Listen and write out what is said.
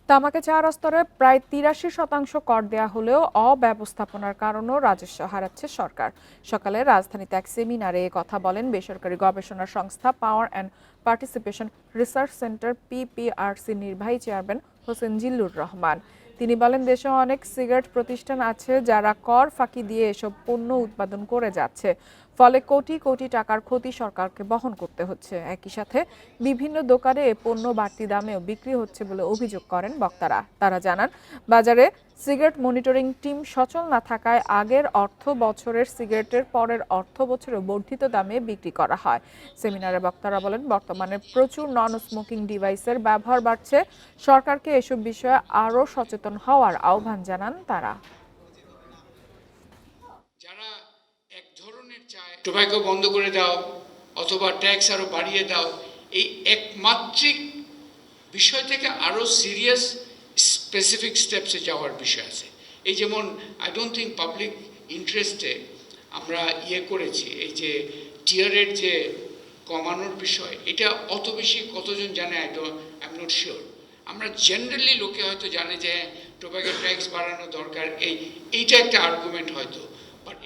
তামাকে চা স্তরে প্রায় ৮৩% কর দেয়া হলেও অব্যবস্থাপনার কারণেও রাজস্ব হারাচ্ছে সরকার। সকালে রাজধানীতে এক সেমিনারে এ কথা বলেন বেসরকারি গবেষণা সংস্থা power and participation research centre PPRC নির্বাহী চেয়ারম্যান হোসেন জিল্লুর রহমান। তিনি বলেন, দেশে অনেক সিগারেট প্রতিষ্ঠান আছে যারা কর ফাঁকি দিয়ে এসব পণ্য উৎপাদন করে যাচ্ছে, ফলে কোটি কোটি টাকার ক্ষতি সরকারকে বহন করতে হচ্ছে। একই সাথে বিভিন্ন দোকানে এ পণ্য বাড়তি দামেও বিক্রি হচ্ছে বলে অভিযোগ করেন বক্তারা। তারা জানান, বাজারে সিগারেট মনিটরিং টিম সচল না থাকায় আগের অর্থ বছরের সিগারেটের পরের অর্থ বছরে বর্ধিত দামে বিক্রি করা হয়। সেমিনারে বক্তারা বলেন, বর্তমানে প্রচুর নন স্মোকিং ডিভাইসের ব্যবহার বাড়ছে। সরকারকে এসব বিষয়ে আরও সচেতন হওয়ার আহ্বান জানান তারা। যারা এক ধরনের চায় টোব্যাকো বন্ধ করে দাও অথবা ট্যাক্স আরো বাড়িয়ে দাও, এই একমাত্রিক বিষয় থেকে আরো সিরিয়াস স্পেসিফিক স্টেপসে যাওয়ার বিষয় আছে। এই যেমন আই ডোন্ট থিঙ্ক পাবলিক ইন্টারেস্টে আমরা করেছি, এই যে টিয়ারের যে কমানোর বিষয়, এটা অত বেশি কতজন জানে আই এম নট শিওর। আমরা জেনারেলি লোকে হয়তো জানে যে টোব্যাকো ট্যাক্স বাড়ানো দরকার, এইটা একটা আর্গুমেন্ট হয়তো, বাট